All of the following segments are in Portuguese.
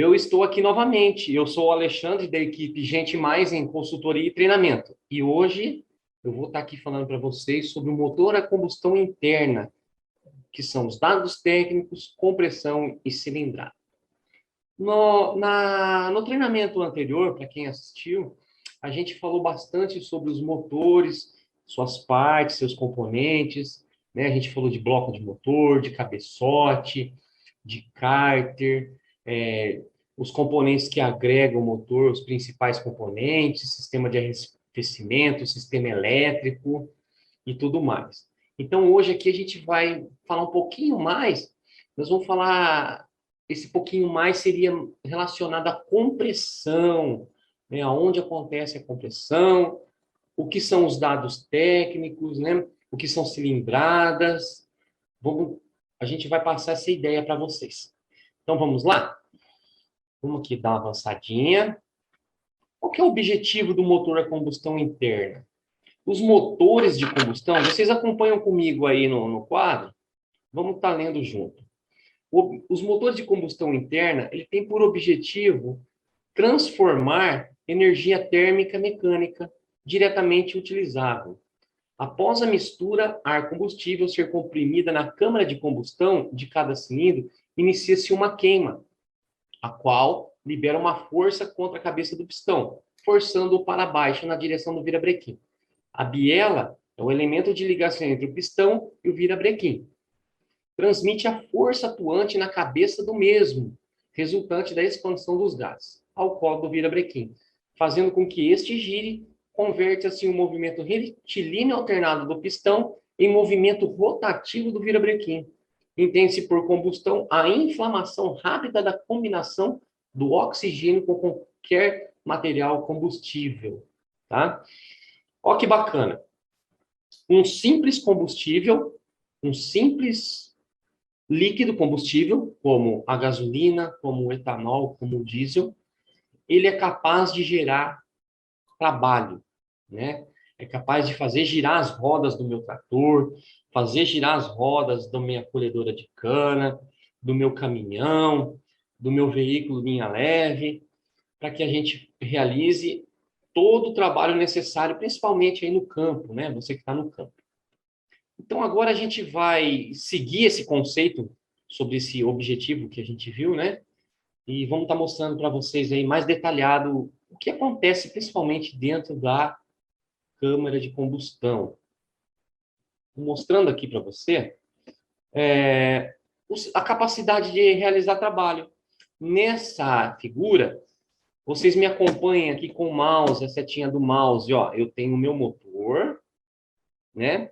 Eu estou aqui novamente. Eu sou o Alexandre, da equipe Gente Mais em Consultoria e Treinamento. E hoje eu vou estar aqui falando para vocês sobre o motor a combustão interna, que são os dados técnicos, compressão e cilindrada. No treinamento anterior, para quem assistiu, a gente falou bastante sobre os motores, suas partes, seus componentes, né? A gente falou de bloco de motor, de cabeçote, de cárter, os componentes que agregam o motor, os principais componentes, sistema de arrefecimento, sistema elétrico e tudo mais. Então, hoje aqui a gente vai falar um pouquinho mais, nós vamos falar, esse pouquinho mais seria relacionado à compressão, né? Onde acontece a compressão, o que são os dados técnicos, né? O que são cilindradas. A gente vai passar essa ideia para vocês. Então, vamos lá? Vamos aqui dar uma avançadinha. Qual que é o objetivo do motor a combustão interna? Os motores de combustão, vocês acompanham comigo aí no quadro? Vamos estar lendo junto. Os motores de combustão interna, ele tem por objetivo transformar energia térmica mecânica diretamente utilizável. Após a mistura ar-combustível ser comprimida na câmara de combustão de cada cilindro, inicia-se uma queima, a qual libera uma força contra a cabeça do pistão, forçando-o para baixo na direção do virabrequim. A biela é o elemento de ligação entre o pistão e o virabrequim. Transmite a força atuante na cabeça do mesmo, resultante da expansão dos gases, ao colo do virabrequim, fazendo com que este gire, converte-se um movimento retilíneo alternado do pistão em movimento rotativo do virabrequim. Entende-se por combustão a inflamação rápida da combinação do oxigênio com qualquer material combustível. Tá? Olha que bacana. Um simples combustível, um simples líquido combustível, como a gasolina, como o etanol, como o diesel, ele é capaz de gerar trabalho, né? É capaz de fazer girar as rodas do meu trator, fazer girar as rodas da minha colhedora de cana, do meu caminhão, do meu veículo linha leve, para que a gente realize todo o trabalho necessário, principalmente aí no campo, né? Você que está no campo. Então, agora a gente vai seguir esse conceito sobre esse objetivo que a gente viu, né? E vamos estar mostrando para vocês aí mais detalhado o que acontece principalmente dentro da câmara de combustão. Mostrando aqui para você a capacidade de realizar trabalho. Nessa figura, vocês me acompanhem aqui com o mouse, a setinha do mouse, ó. Eu tenho o meu motor, né?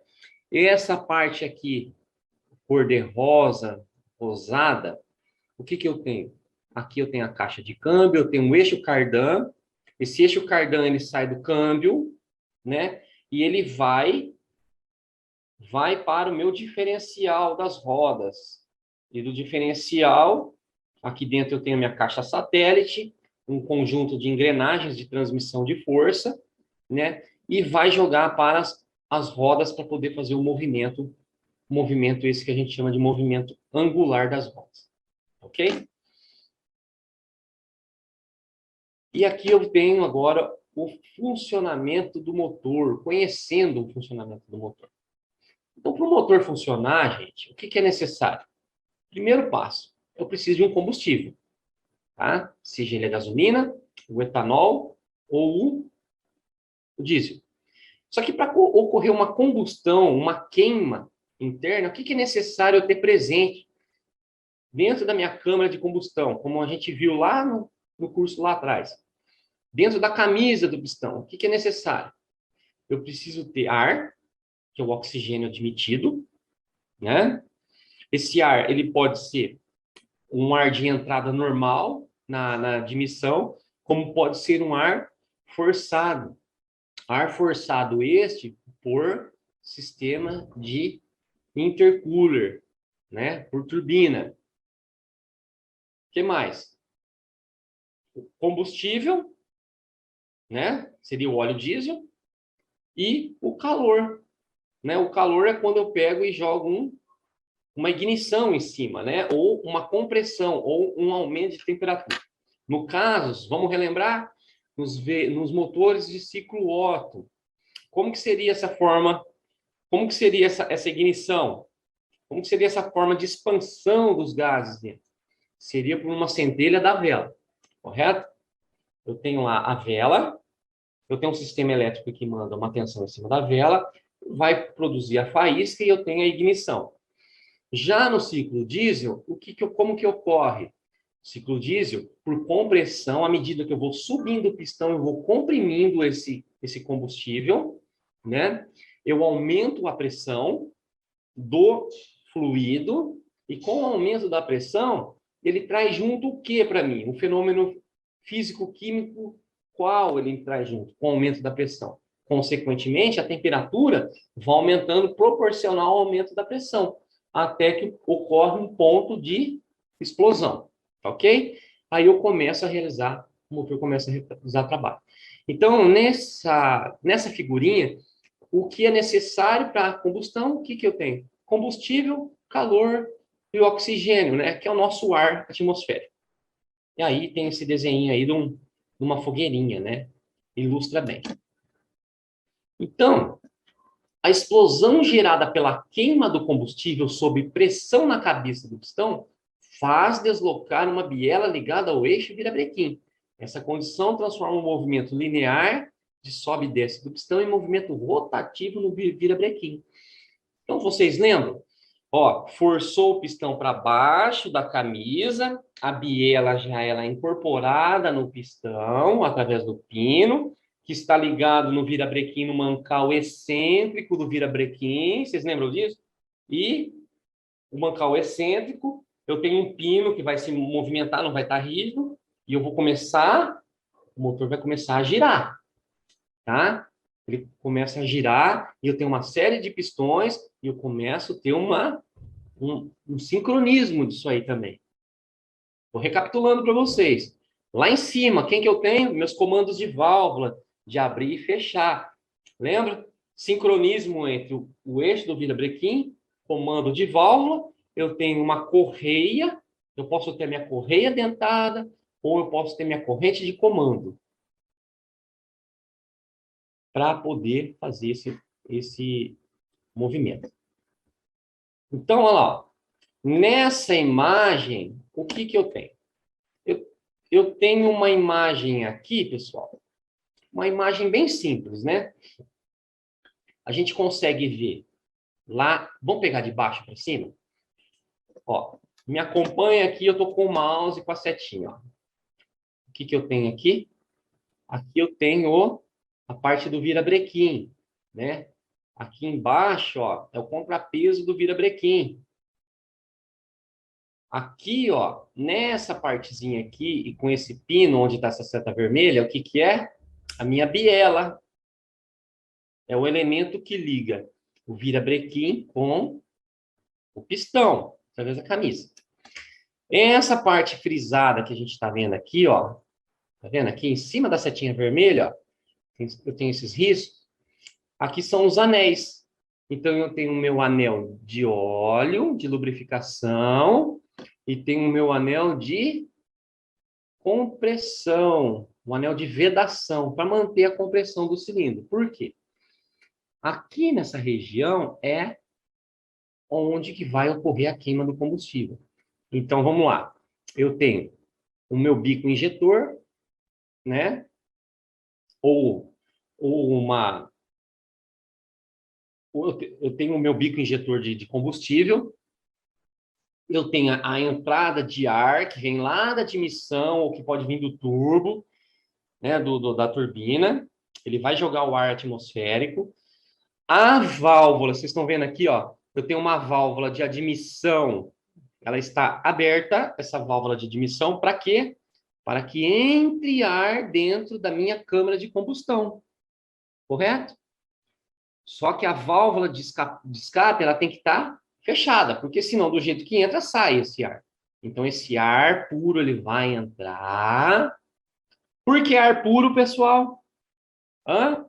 E essa parte aqui, cor de rosa, rosada, o que que eu tenho? Aqui eu tenho a caixa de câmbio, eu tenho um eixo cardan. Esse eixo cardan, ele sai do câmbio, né? E ele vai para o meu diferencial das rodas. E do diferencial, aqui dentro eu tenho a minha caixa satélite, um conjunto de engrenagens de transmissão de força, né? E vai jogar para as rodas para poder fazer o movimento esse que a gente chama de movimento angular das rodas. Ok? E aqui eu tenho agora o funcionamento do motor, conhecendo o funcionamento do motor. Então, para o motor funcionar, gente, o que é necessário? Primeiro passo, eu preciso de um combustível, tá? Seja ele a gasolina, o etanol ou o diesel. Só que para ocorrer uma combustão, uma queima interna, o que é necessário eu ter presente dentro da minha câmara de combustão, como a gente viu lá no curso lá atrás? Dentro da camisa do pistão, o que é necessário? Eu preciso ter ar, que é o oxigênio admitido, né? Esse ar, ele pode ser um ar de entrada normal na admissão, como pode ser um ar forçado. Ar forçado este por sistema de intercooler, né? Por turbina. O que mais? O combustível, né? Seria o óleo diesel. E o calor, né? O calor é quando eu pego e jogo uma ignição em cima, né? Ou uma compressão, ou um aumento de temperatura. No caso, vamos relembrar, nos motores de ciclo Otto, como que seria essa forma, como que seria essa ignição? Como que seria essa forma de expansão dos gases dentro? Seria por uma centelha da vela, correto? Eu tenho lá a vela, eu tenho um sistema elétrico que manda uma tensão em cima da vela, vai produzir a faísca e eu tenho a ignição. Já no ciclo diesel, como que ocorre? Ciclo diesel, por compressão, à medida que eu vou subindo o pistão, eu vou comprimindo esse combustível, né? Eu aumento a pressão do fluido e com o aumento da pressão, ele traz junto o que para mim? Um fenômeno físico-químico, qual ele traz junto? Com o aumento da pressão. Consequentemente, a temperatura vai aumentando proporcional ao aumento da pressão, até que ocorre um ponto de explosão, ok? Aí eu começo a realizar, o motor começa a realizar trabalho. Então, nessa figurinha, o que é necessário para a combustão, o que eu tenho? Combustível, calor e oxigênio, né? Que é o nosso ar atmosférico. E aí tem esse desenho aí de uma fogueirinha, né? Ilustra bem. Então, a explosão gerada pela queima do combustível sob pressão na cabeça do pistão faz deslocar uma biela ligada ao eixo virabrequim. Essa condição transforma o movimento linear de sobe e desce do pistão em movimento rotativo no virabrequim. Então, vocês lembram? Ó, forçou o pistão para baixo da camisa, a biela já ela é incorporada no pistão através do pino, que está ligado no virabrequim, no mancal excêntrico do virabrequim, vocês lembram disso? E o mancal excêntrico, eu tenho um pino que vai se movimentar, não vai estar rígido, e eu vou começar, o motor vai começar a girar, tá? Ele começa a girar, e eu tenho uma série de pistões, e eu começo a ter um sincronismo disso aí também. Vou recapitulando para vocês. Lá em cima, quem que eu tenho? Meus comandos de válvula, de abrir e fechar. Lembra? Sincronismo entre o eixo do virabrequim, comando de válvula, eu tenho uma correia, eu posso ter minha correia dentada, ou eu posso ter minha corrente de comando, para poder fazer esse movimento. Então, olha lá. Nessa imagem, o que eu tenho? Eu tenho uma imagem aqui, pessoal, uma imagem bem simples, né? A gente consegue ver lá, vamos pegar de baixo para cima? Ó, me acompanha aqui, eu estou com o mouse e com a setinha. Ó. O que eu tenho aqui? Aqui eu tenho a parte do virabrequim, né? Aqui embaixo, ó, é o contrapeso do virabrequim. Aqui, ó, nessa partezinha aqui, e com esse pino onde está essa seta vermelha, o que é? A minha biela. É o elemento que liga o virabrequim com o pistão, através da camisa. Essa parte frisada que a gente está vendo aqui, ó, tá vendo? Aqui em cima da setinha vermelha, ó, eu tenho esses riscos. Aqui são os anéis. Então, eu tenho o meu anel de óleo, de lubrificação, e tenho o meu anel de compressão, um anel de vedação, para manter a compressão do cilindro. Por quê? Aqui nessa região é onde que vai ocorrer a queima do combustível. Então, vamos lá. Eu tenho o meu bico injetor, né? Ou uma... Eu tenho o meu bico injetor de combustível, eu tenho a entrada de ar, que vem lá da admissão, ou que pode vir do turbo, né? Da turbina. Ele vai jogar o ar atmosférico. A válvula, vocês estão vendo aqui, ó, eu tenho uma válvula de admissão, ela está aberta, essa válvula de admissão, para quê? Para que entre ar dentro da minha câmara de combustão, correto? Só que a válvula de escape ela tem que estar fechada, porque senão, do jeito que entra, sai esse ar. Então, esse ar puro, ele vai entrar. Por que ar puro, pessoal? Hã?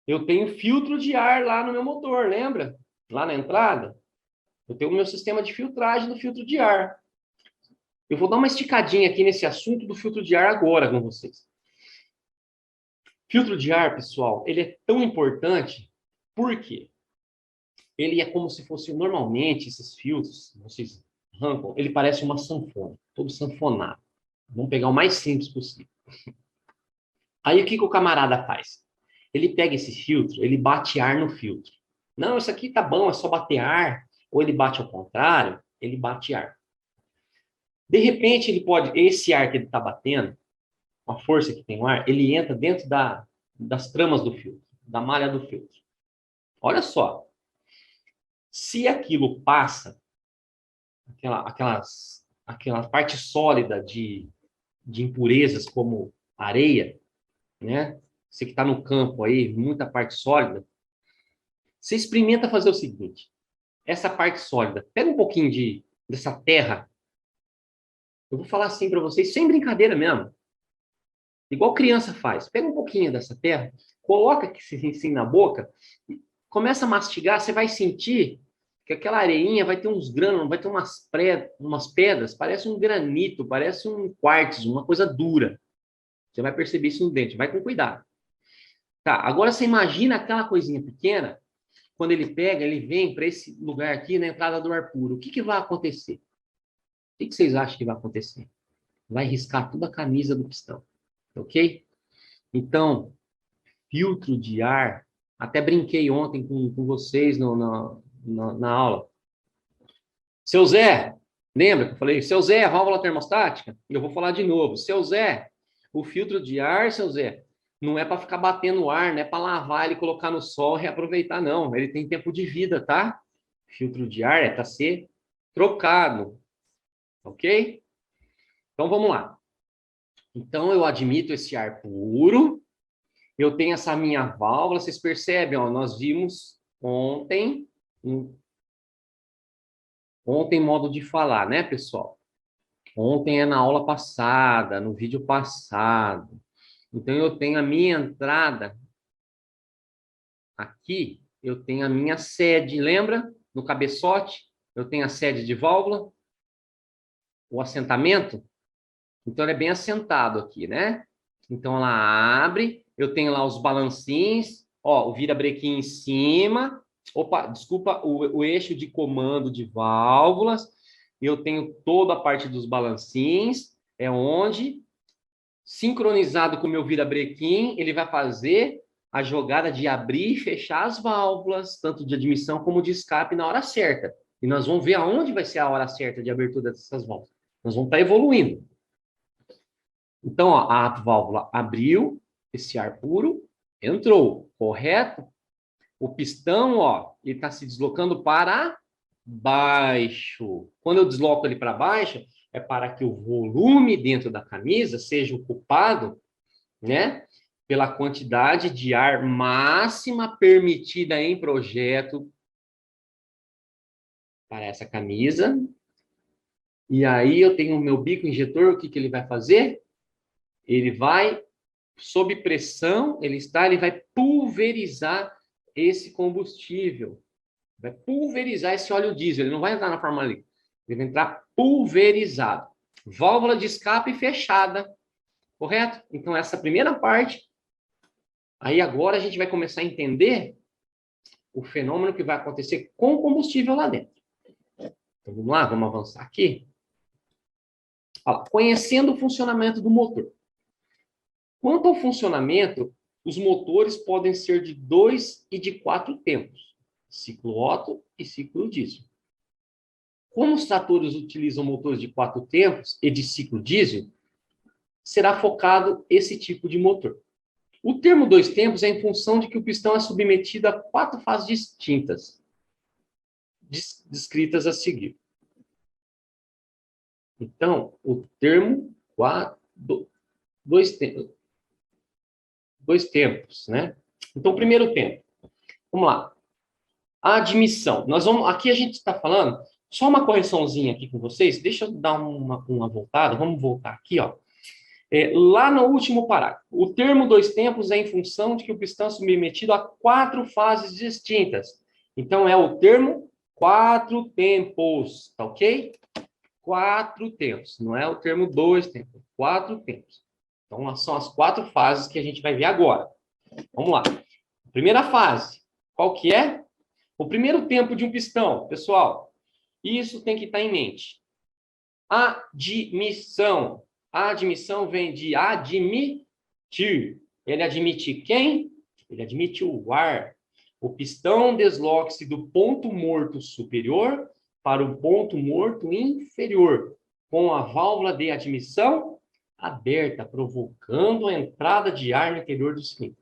Eu tenho filtro de ar lá no meu motor, lembra? Lá na entrada. Eu tenho o meu sistema de filtragem do filtro de ar. Eu vou dar uma esticadinha aqui nesse assunto do filtro de ar agora com vocês. Filtro de ar, pessoal, ele é tão importante porque ele é como se fosse, normalmente, esses filtros, vocês arrancam, ele parece uma sanfona, todo sanfonado. Vamos pegar o mais simples possível. Aí o que o camarada faz? Ele pega esse filtro, ele bate ar no filtro. Não, isso aqui tá bom, é só bater ar. Ou ele bate ao contrário, ele bate ar. De repente, ele pode, esse ar que ele está batendo, com a força que tem no ar, ele entra dentro das tramas do filtro, da malha do filtro. Olha só, se aquilo passa, aquela parte sólida de impurezas como areia, né? Você que está no campo aí, muita parte sólida, você experimenta fazer o seguinte, essa parte sólida, pega um pouquinho dessa terra, eu vou falar assim para vocês, sem brincadeira mesmo, igual criança faz, pega um pouquinho dessa terra, coloca assim na boca, começa a mastigar, você vai sentir que aquela areinha vai ter uns grãos, vai ter umas pedras, parece um granito, parece um quartzo, uma coisa dura. Você vai perceber isso no dente, vai com cuidado. Tá, agora você imagina aquela coisinha pequena, quando ele pega, ele vem para esse lugar aqui, na entrada do ar puro. O que vai acontecer? O que vocês acham que vai acontecer? Vai riscar toda a camisa do pistão, ok? Então, filtro de ar, até brinquei ontem com vocês na aula. Seu Zé, lembra que eu falei? Seu Zé, válvula termostática? Eu vou falar de novo. Seu Zé, o filtro de ar, seu Zé, não é para ficar batendo o ar, não é para lavar ele, colocar no sol e reaproveitar, não. Ele tem tempo de vida, tá? Filtro de ar é para ser trocado, ok? Então, vamos lá. Então, eu admito esse ar puro, eu tenho essa minha válvula, vocês percebem, ó, nós vimos ontem modo de falar, né, pessoal? Ontem é na aula passada, no vídeo passado. Então, eu tenho a minha entrada aqui, eu tenho a minha sede, lembra? No cabeçote, eu tenho a sede de válvula, o assentamento. Então, ele é bem assentado aqui, né? Então, ela abre, eu tenho lá os balancinhos, ó, o virabrequim em cima, opa, desculpa, o eixo de comando de válvulas, eu tenho toda a parte dos balancinhos, é onde, sincronizado com o meu virabrequim, ele vai fazer a jogada de abrir e fechar as válvulas, tanto de admissão como de escape, na hora certa. E nós vamos ver aonde vai ser a hora certa de abertura dessas válvulas. Nós vamos estar evoluindo. Então, ó, a válvula abriu, esse ar puro entrou, correto? O pistão, ó, ele está se deslocando para baixo. Quando eu desloco ele para baixo, é para que o volume dentro da camisa seja ocupado, né, pela quantidade de ar máxima permitida em projeto para essa camisa. E aí eu tenho o meu bico injetor, o que ele vai fazer? Ele vai, sob pressão, ele vai pulverizar esse combustível. Vai pulverizar esse óleo diesel. Ele não vai entrar na forma ali. Ele vai entrar pulverizado. Válvula de escape fechada. Correto? Então, essa primeira parte. Aí, agora, a gente vai começar a entender o fenômeno que vai acontecer com o combustível lá dentro. Então, vamos lá, vamos avançar aqui. Olha, conhecendo o funcionamento do motor. Quanto ao funcionamento, os motores podem ser de 2 e de 4 tempos. Ciclo Otto e ciclo diesel. Como os tratores utilizam motores de 4 tempos e de ciclo diesel, será focado esse tipo de motor. O termo 2 tempos é em função de que o pistão é submetido a 4 fases distintas, descritas a seguir. Então, o termo 2 tempos, né? Então, primeiro tempo. Vamos lá. A admissão. Aqui a gente está falando, só uma correçãozinha aqui com vocês, deixa eu dar uma voltada, vamos voltar aqui, ó. Lá no último parágrafo, o termo 2 tempos é em função de que o pistão é submetido a 4 fases distintas. Então, é o termo 4 tempos, tá ok? 4 tempos. Não é o termo 2 tempos, 4 tempos. Então, são as 4 fases que a gente vai ver agora. Vamos lá. Primeira fase, qual que é? O primeiro tempo de um pistão, pessoal. Isso tem que estar em mente. Admissão. A admissão vem de admitir. Ele admite quem? Ele admite o ar. O pistão desloca-se do ponto morto superior para o ponto morto inferior, com a válvula de admissão aberta, provocando a entrada de ar no interior do cilindro.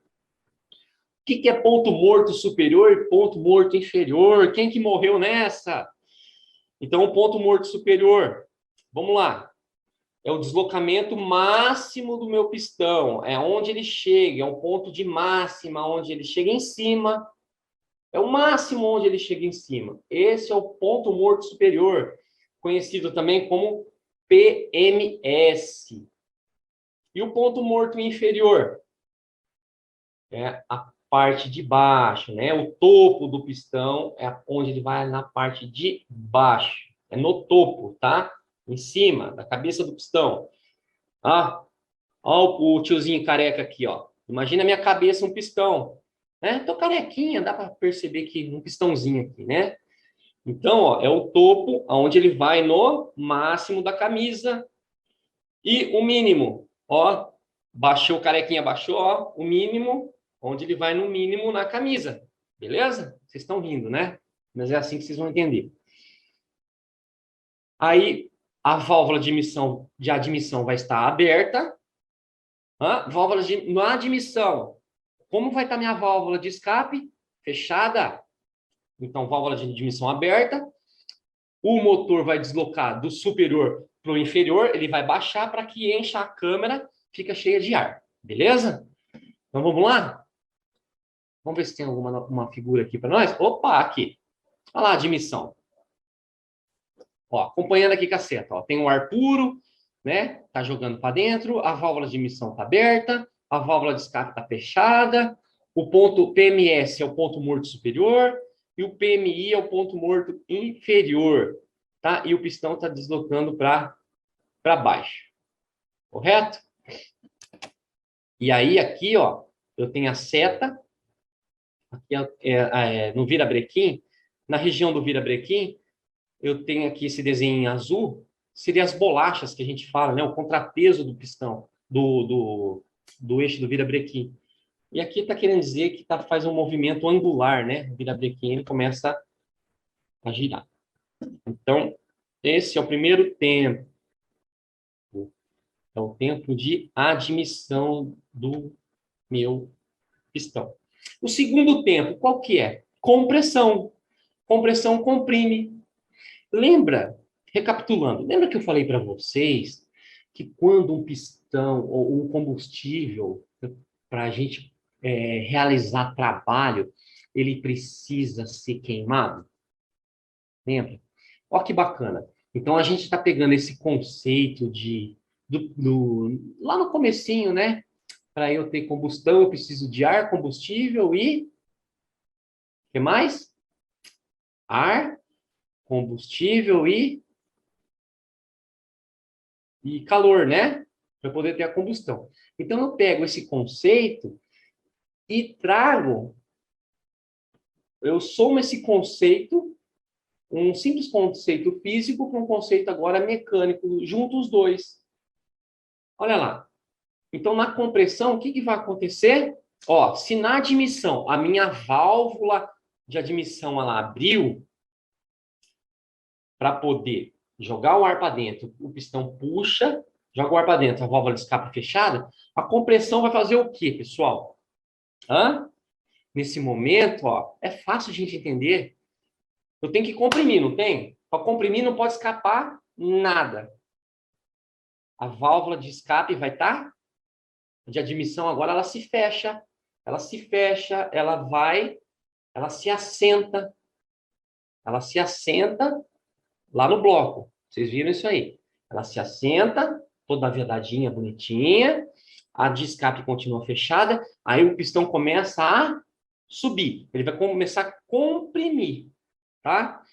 O que é ponto morto superior e ponto morto inferior? Quem que morreu nessa? Então, o ponto morto superior, vamos lá. É o deslocamento máximo do meu pistão. É onde ele chega, é um ponto de máxima, onde ele chega em cima. É o máximo onde ele chega em cima. Esse é o ponto morto superior, conhecido também como PMS. E o ponto morto inferior? É a parte de baixo, né? O topo do pistão é onde ele vai na parte de baixo. É no topo, tá? Em cima da cabeça do pistão. Ah, ó o tiozinho careca aqui, ó. Imagina a minha cabeça um pistão, né? Tô carequinha, dá para perceber que um pistãozinho aqui, né? Então, ó, é o topo, aonde ele vai no máximo da camisa. E o mínimo, ó, baixou, carequinha baixou, ó, o mínimo, onde ele vai no mínimo na camisa. Beleza? Vocês estão rindo, né? Mas é assim que vocês vão entender. Aí, a válvula de admissão vai estar aberta. Válvula na admissão. Como vai estar minha válvula de escape? Fechada. Então, válvula de admissão aberta. O motor vai deslocar do superior para o inferior. Ele vai baixar para que encha a câmera, fica cheia de ar. Beleza? Então, vamos lá? Vamos ver se tem alguma uma figura aqui para nós. Opa, aqui. Olha lá a admissão. Ó, acompanhando aqui com a seta. Ó, tem um ar puro, né? Tá jogando para dentro. A válvula de admissão está aberta. A válvula de escape está fechada. O ponto PMS é o ponto morto superior. E o PMI é o ponto morto inferior. Tá? E o pistão está deslocando para baixo. Correto? E aí, aqui, ó, eu tenho a seta. Aqui no virabrequim. Na região do virabrequim, eu tenho aqui esse desenho em azul. Seria as bolachas que a gente fala, né? O contrapeso do pistão, do eixo do virabrequim. E aqui está querendo dizer que faz um movimento angular, né? O virabrequim ele começa a girar. Então, esse é o primeiro tempo. É o tempo de admissão do meu pistão. O segundo tempo, qual que é? Compressão. Compressão comprime. Lembra, recapitulando, lembra que eu falei para vocês que quando um pistão ou um combustível, para a gente realizar trabalho, ele precisa ser queimado? Lembra? Olha que bacana. Então, a gente está pegando esse conceito lá no comecinho, né? Para eu ter combustão, eu preciso de ar, combustível e... O que mais? Ar, combustível e calor, né? Para poder ter a combustão. Então, eu pego esse conceito e eu somo esse conceito, um simples conceito físico para um conceito agora mecânico, junto os dois. Olha lá. Então, na compressão, o que vai acontecer? Ó, se na admissão a minha válvula de admissão ela abriu para poder jogar o ar para dentro, o pistão puxa, joga o ar para dentro, a válvula de escape fechada, a compressão vai fazer o quê, pessoal? Nesse momento, ó, é fácil a gente entender. Eu tenho que comprimir, não tem? Para comprimir não pode escapar nada. A válvula de escape vai estar de admissão agora, ela se fecha, ela se assenta lá no bloco. Vocês viram isso aí? Ela se assenta, toda vedadinha, bonitinha, a de escape continua fechada, aí o pistão começa a subir, ele vai começar a comprimir, tá?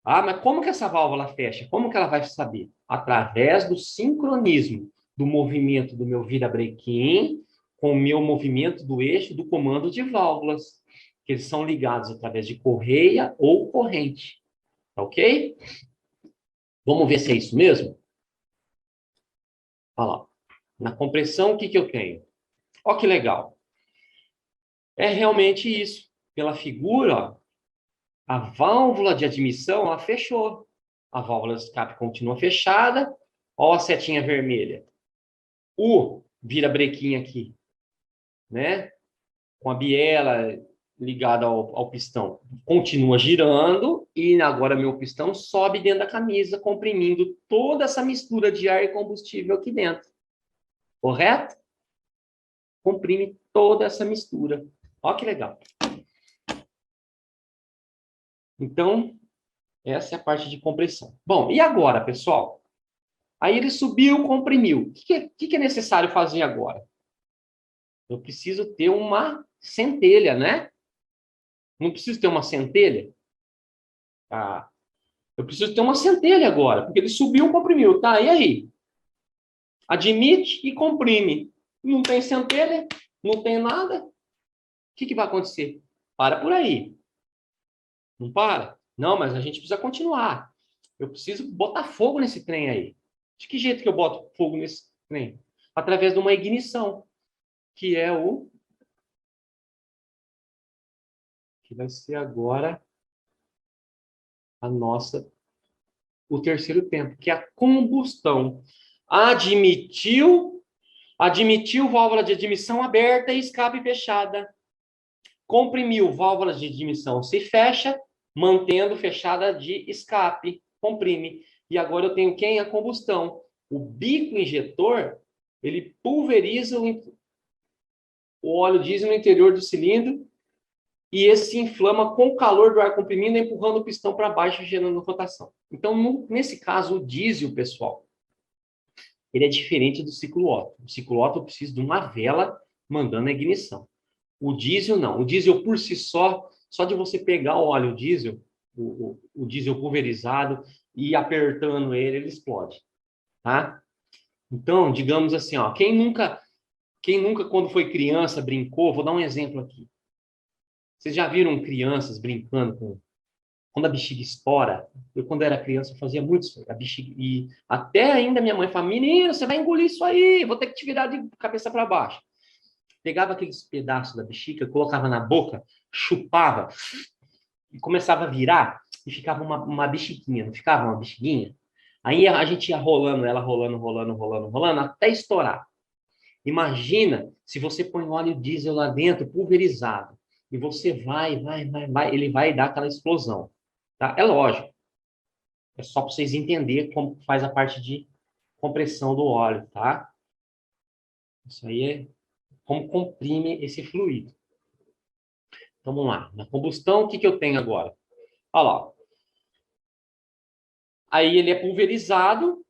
Ah, mas como que essa válvula fecha? Como que ela vai saber? Através do sincronismo do movimento do meu virabrequim com o meu movimento do eixo do comando de válvulas, que eles são ligados através de correia ou corrente. Tá ok? Vamos ver se é isso mesmo? Olha lá. Na compressão, o que que eu tenho? Olha que legal. É realmente isso. Pela figura, ó, a válvula de admissão, ela fechou. A válvula de escape continua fechada. Olha a setinha vermelha. O virabrequim aqui, né? Com a biela ligada ao pistão, continua girando e agora meu pistão sobe dentro da camisa, comprimindo toda essa mistura de ar e combustível aqui dentro. Correto? Comprime toda essa mistura. Olha que legal. Então, essa é a parte de compressão. Bom, e agora, pessoal? Aí ele subiu, comprimiu. O que é necessário fazer agora? Eu preciso ter uma centelha, né? Não preciso ter uma centelha? Ah, eu preciso ter uma centelha agora, porque ele subiu, comprimiu, tá? E aí? Admite e comprime. Não tem centelha, não tem nada. O que vai acontecer? Para por aí. Não para? Não, mas a gente precisa continuar. Eu preciso botar fogo nesse trem aí. De que jeito que eu boto fogo nesse trem? Através de uma ignição, que é o que vai ser agora a nossa o terceiro tempo, que é a combustão. Admitiu válvula de admissão aberta e escape fechada. Comprimiu, válvula de admissão se fecha, mantendo fechada de escape. Comprime. E agora eu tenho quem? A combustão. O bico injetor, ele pulveriza o óleo diesel no interior do cilindro e esse se inflama com o calor do ar comprimido, empurrando o pistão para baixo, gerando rotação. Então, nesse caso, o diesel, pessoal, ele é diferente do ciclo Otto. O ciclo Otto eu preciso de uma vela mandando a ignição. O diesel não. O diesel por si só de você pegar o óleo diesel, o diesel pulverizado e ir apertando ele explode, tá? Então, digamos assim, ó, quem nunca quando foi criança brincou, vou dar um exemplo aqui. Vocês já viram crianças brincando quando a bexiga estoura? Eu, quando era criança, eu fazia muito isso. A bexiga, e até ainda minha mãe fala, menino, você vai engolir isso aí, vou ter que te virar de cabeça para baixo. Pegava aqueles pedaços da bexiga, colocava na boca, chupava e começava a virar e ficava uma bexiguinha, não ficava uma bexiguinha? Aí a gente ia rolando ela, rolando, até estourar. Imagina se você põe óleo diesel lá dentro, pulverizado, e você vai, ele vai dar aquela explosão. Tá? É lógico. É só para vocês entenderem como faz a parte de compressão do óleo, tá? Isso aí é como comprime esse fluido. Então, vamos lá. Na combustão, o que eu tenho agora? Olha lá. Aí ele é pulverizado,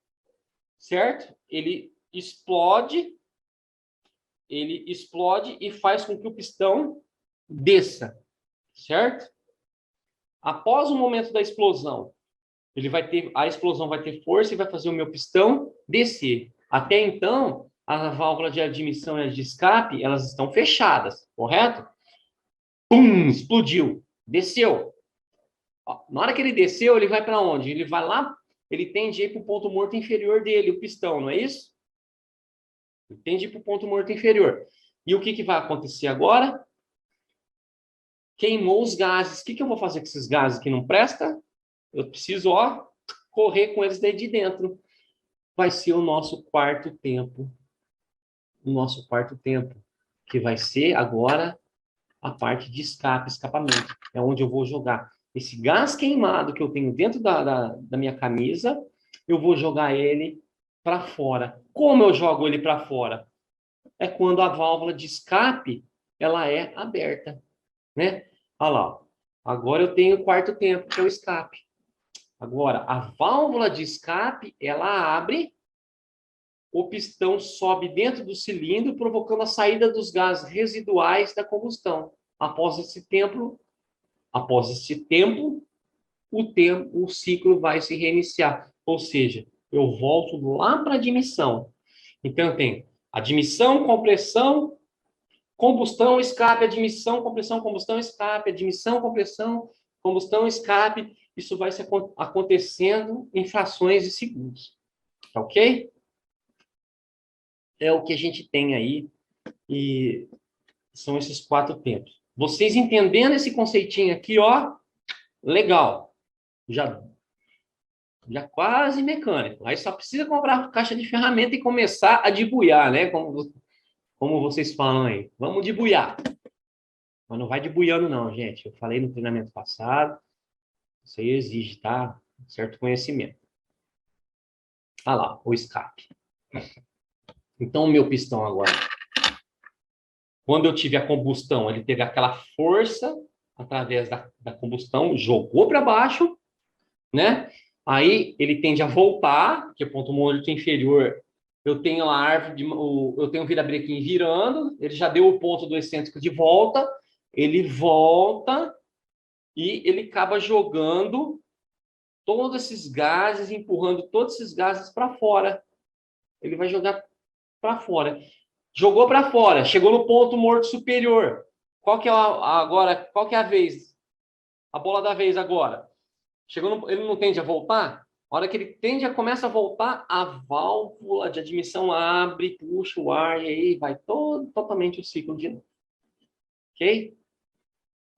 certo? Ele explode e faz com que o pistão desça, certo? Após o momento da explosão, a explosão vai ter força e vai fazer o meu pistão descer. Até então, a válvula de admissão e de escape, elas estão fechadas, correto? Pum, explodiu, desceu. Na hora que ele desceu, ele vai para onde? Ele vai lá, ele tende a ir para o ponto morto inferior dele, o pistão, não é isso? Ele tende a ir para o ponto morto inferior. E o que vai acontecer agora? Queimou os gases. O que eu vou fazer com esses gases que não prestam? Eu preciso, ó, correr com eles daí de dentro. Vai ser o nosso quarto tempo. O nosso quarto tempo. Que vai ser agora a parte de escape, escapamento. É onde eu vou jogar esse gás queimado que eu tenho dentro da minha camisa, eu vou jogar ele para fora. Como eu jogo ele para fora? É quando a válvula de escape ela é aberta, né? Olha lá. Agora eu tenho o quarto tempo, que é o escape. Agora, a válvula de escape, ela abre, o pistão sobe dentro do cilindro, provocando a saída dos gases residuais da combustão. Após esse tempo, o ciclo vai se reiniciar. Ou seja, eu volto lá para a admissão. Então, eu tenho admissão, compressão, combustão, escape, admissão, compressão, combustão, escape, admissão, compressão, combustão, escape. Isso vai se acontecendo em frações de segundos. Tá ok? É o que a gente tem aí. E são esses 4 tempos. Vocês entendendo esse conceitinho aqui, ó, legal. Já quase mecânico. Aí só precisa comprar a caixa de ferramenta e começar a debuiar, né? Como vocês falam aí. Vamos debuiar. Mas não vai debuiando não, gente. Eu falei no treinamento passado. Isso aí exige, tá? Um certo conhecimento. Ah lá, o escape. Então, o meu pistão agora. Quando eu tive a combustão, ele teve aquela força através da combustão, jogou para baixo, né? Aí ele tende a voltar, porque ponto mônito inferior, eu tenho a árvore, eu tenho o virabrequim virando, ele já deu o ponto do excêntrico de volta, ele volta e ele acaba jogando todos esses gases, empurrando todos esses gases para fora. Ele vai jogar para fora. Jogou para fora, chegou no ponto morto superior. Qual que é qual que é a vez? A bola da vez agora. Ele não tende a voltar? A hora que ele começa a voltar, a válvula de admissão abre, puxa o ar e aí vai totalmente o ciclo de novo. Ok?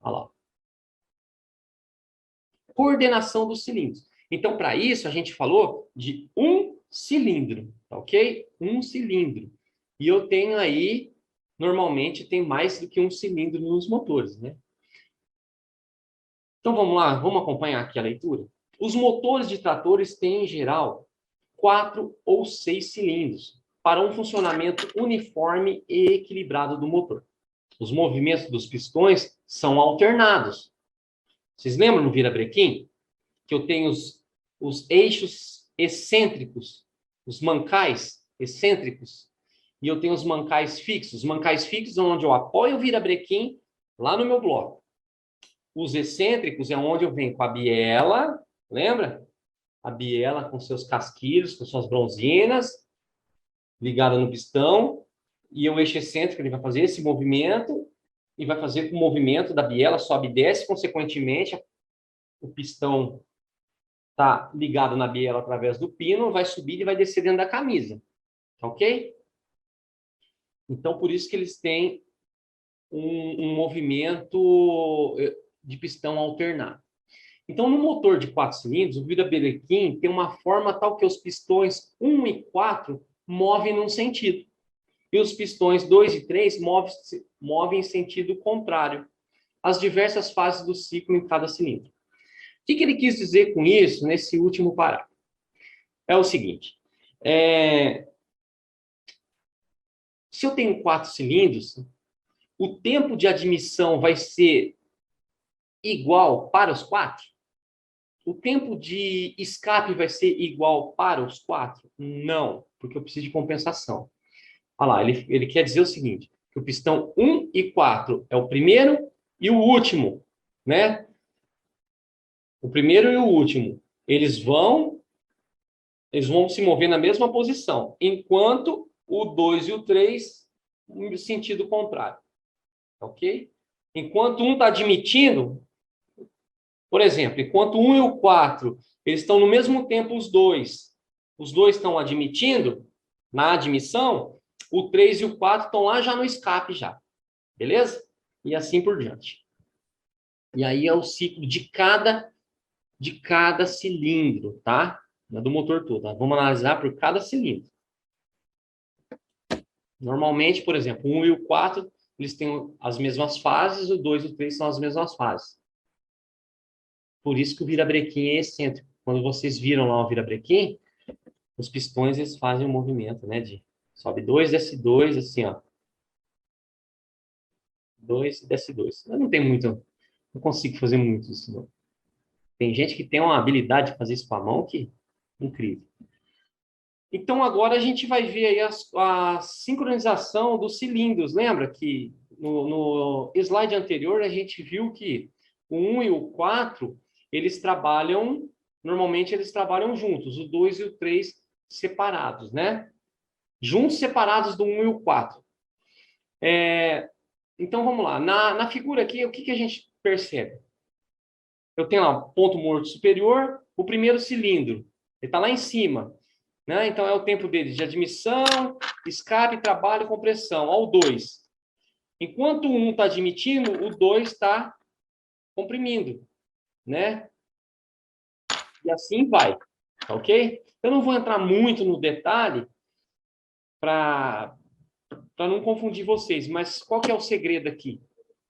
Olha lá. Coordenação dos cilindros. Então, para isso, a gente falou de um cilindro, tá ok? Um cilindro. E eu tenho aí, normalmente, tem mais do que um cilindro nos motores, né? Então, vamos lá, vamos acompanhar aqui a leitura? Os motores de tratores têm, em geral, 4 ou 6 cilindros, para um funcionamento uniforme e equilibrado do motor. Os movimentos dos pistões são alternados. Vocês lembram no virabrequim? Que eu tenho os eixos excêntricos, os mancais excêntricos, e eu tenho os mancais fixos. Os mancais fixos é onde eu apoio o virabrequim lá no meu bloco. Os excêntricos é onde eu venho com a biela, lembra? A biela com seus casquilhos, com suas bronzinas, ligada no pistão, e o eixo excêntrico ele vai fazer esse movimento, e vai fazer com o movimento da biela, sobe e desce, consequentemente, o pistão está ligado na biela através do pino, vai subir e vai descer dentro da camisa. Ok? Então, por isso que eles têm um movimento de pistão alternado. Então, no motor de 4 cilindros, o virabrequim tem uma forma tal que os pistões 1 e 4 movem num sentido. E os pistões 2 e 3 movem em sentido contrário, as diversas fases do ciclo em cada cilindro. O que ele quis dizer com isso nesse último parágrafo? É o seguinte, se eu tenho 4 cilindros, o tempo de admissão vai ser igual para os 4? O tempo de escape vai ser igual para os 4? Não, porque eu preciso de compensação. Olha lá, ele quer dizer o seguinte, que o pistão 1 e 4 é o primeiro e o último, né? O primeiro e o último, eles vão se mover na mesma posição, enquanto o 2 e o 3 no sentido contrário. Ok? Enquanto um está admitindo, por exemplo, enquanto 1 e o 4, eles estão no mesmo tempo os dois estão admitindo, na admissão, o 3 e o 4 estão lá já no escape já. Beleza? E assim por diante. E aí é o ciclo de cada cilindro, tá? Não é do motor todo, tá? Vamos analisar por cada cilindro. Normalmente, por exemplo, o 1 e o 4, eles têm as mesmas fases, o 2 e o 3 são as mesmas fases. Por isso que o virabrequim é excêntrico. Quando vocês viram lá o virabrequim, os pistões eles fazem um movimento, né? De sobe 2, desce 2, assim, ó. 2 e desce 2. Eu não tenho muito, não consigo fazer muito isso, não. Tem gente que tem uma habilidade de fazer isso com a mão que incrível. Então, agora a gente vai ver aí a sincronização dos cilindros. Lembra que no slide anterior a gente viu que o 1 e o 4, eles trabalham, normalmente eles trabalham juntos, o 2 e o 3 separados, né? Juntos, separados do 1 e o 4. Então, vamos lá. Na figura aqui, o que a gente percebe? Eu tenho lá o ponto morto superior, o primeiro cilindro. Ele está lá em cima. Né? Então, é o tempo dele de admissão, escape, trabalho e compressão. Ó, o 2. Enquanto o 1 está admitindo, o 2 está comprimindo. Né? E assim vai. Ok? Eu não vou entrar muito no detalhe para não confundir vocês, mas qual que é o segredo aqui?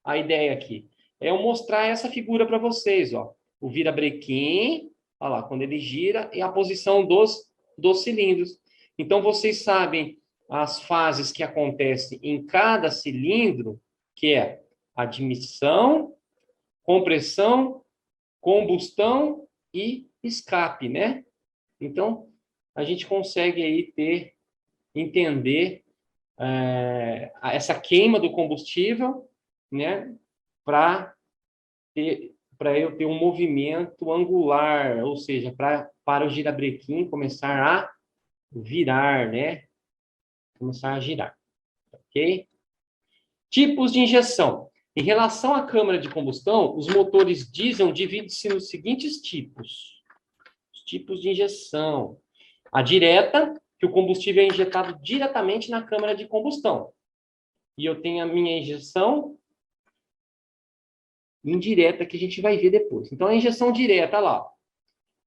A ideia aqui é eu mostrar essa figura para vocês, ó. O virabrequim, olha lá, quando ele gira, e a posição dos cilindros. Então, vocês sabem as fases que acontecem em cada cilindro, que é admissão, compressão, combustão e escape, né? Então, a gente consegue aí entender essa queima do combustível, né, para eu ter um movimento angular, ou seja, para o girabrequim começar a virar, né, começar a girar, ok? Tipos de injeção. Em relação à câmara de combustão, os motores diesel dividem-se nos seguintes tipos. Os tipos de injeção. A direta, que o combustível é injetado diretamente na câmara de combustão. E eu tenho a minha injeção indireta, que a gente vai ver depois. Então, a injeção direta, lá.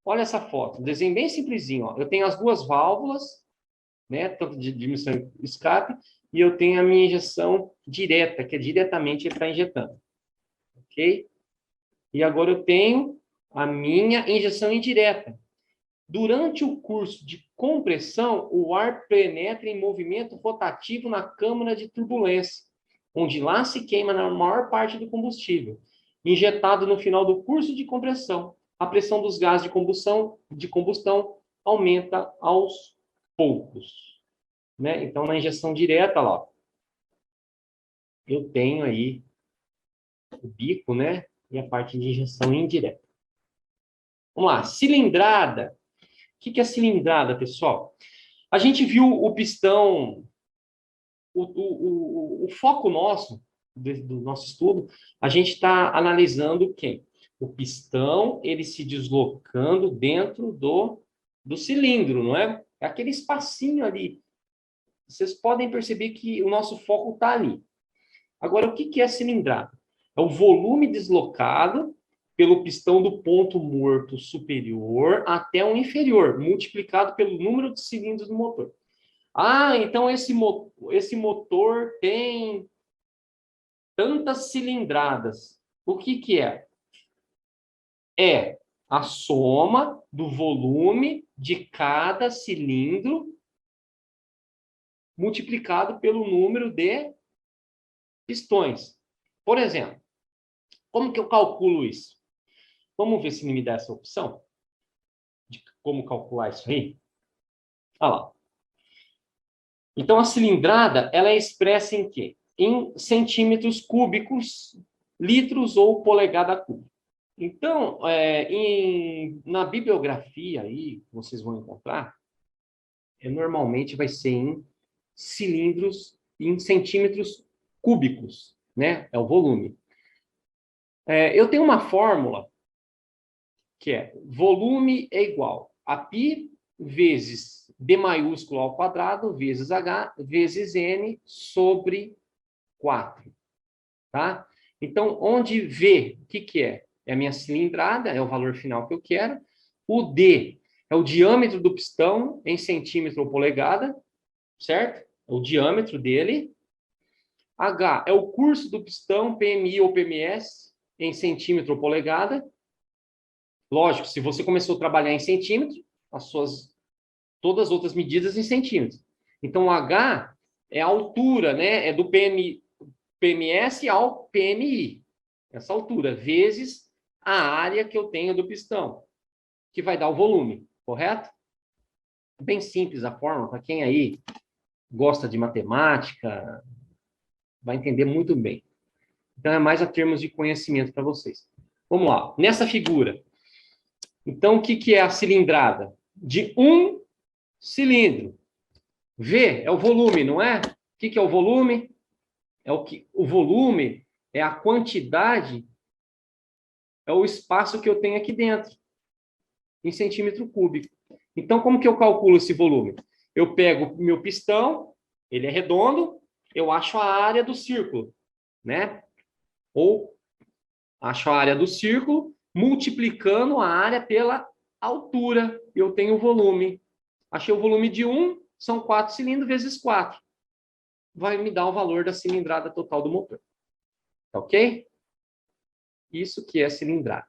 Olha essa foto, um desenho bem simplesinho. Ó. Eu tenho as duas válvulas, né, tanto de admissão e escape, e eu tenho a minha injeção direta, que é diretamente ele está injetando. Ok? E agora eu tenho a minha injeção indireta. Durante o curso de compressão, o ar penetra em movimento rotativo na câmara de turbulência, onde lá se queima na maior parte do combustível, injetado no final do curso de compressão. A pressão dos gases de combustão aumenta aos poucos. Né? Então, na injeção direta, lá, eu tenho aí o bico, né? E a parte de injeção indireta. Vamos lá, cilindrada. O que é cilindrada, pessoal? A gente viu o pistão, o foco nosso, do nosso estudo, a gente está analisando quem? O pistão, ele se deslocando dentro do cilindro, não é? É aquele espacinho ali. Vocês podem perceber que o nosso foco está ali. Agora, o que é cilindrada? É o volume deslocado pelo pistão do ponto morto superior até o inferior, multiplicado pelo número de cilindros do motor. Ah, então esse motor tem tantas cilindradas. O que é? É a soma do volume de cada cilindro multiplicado pelo número de pistões. Por exemplo, como que eu calculo isso? Vamos ver se ele me dá essa opção de como calcular isso aí. Olha lá. Então, a cilindrada, ela é expressa em quê? Em centímetros cúbicos, litros ou polegada cúbica. Então, na bibliografia aí, que vocês vão encontrar, normalmente vai ser em cilindros, em centímetros cúbicos, né? É o volume. Eu tenho uma fórmula que é volume é igual a π vezes D maiúsculo ao quadrado vezes H vezes N sobre 4. Tá? Então, onde V, o que é? É a minha cilindrada, é o valor final que eu quero. O D é o diâmetro do pistão em centímetro ou polegada, certo? É o diâmetro dele. H é o curso do pistão, PMI ou PMS, em centímetro ou polegada. Lógico, se você começou a trabalhar em centímetro, todas as outras medidas em centímetros. Então, o H é a altura, né? É do PMS ao PMI. Essa altura, vezes a área que eu tenho do pistão, que vai dar o volume, correto? Bem simples a fórmula, para quem aí gosta de matemática, vai entender muito bem. Então, é mais a termos de conhecimento para vocês. Vamos lá. Nessa figura, Então, o que, que é a cilindrada? De um cilindro. V é o volume, não é? O que, que é o volume? O volume é a quantidade, é o espaço que eu tenho aqui dentro, em centímetro cúbico. Então, como que eu calculo esse volume? Eu pego meu pistão, ele é redondo, eu acho a área do círculo, né? Ou acho a área do círculo, multiplicando a área pela altura, eu tenho o volume. Achei o volume de 1, são 4 cilindros vezes 4. Vai me dar o valor da cilindrada total do motor. Tá ok? Isso que é cilindrada.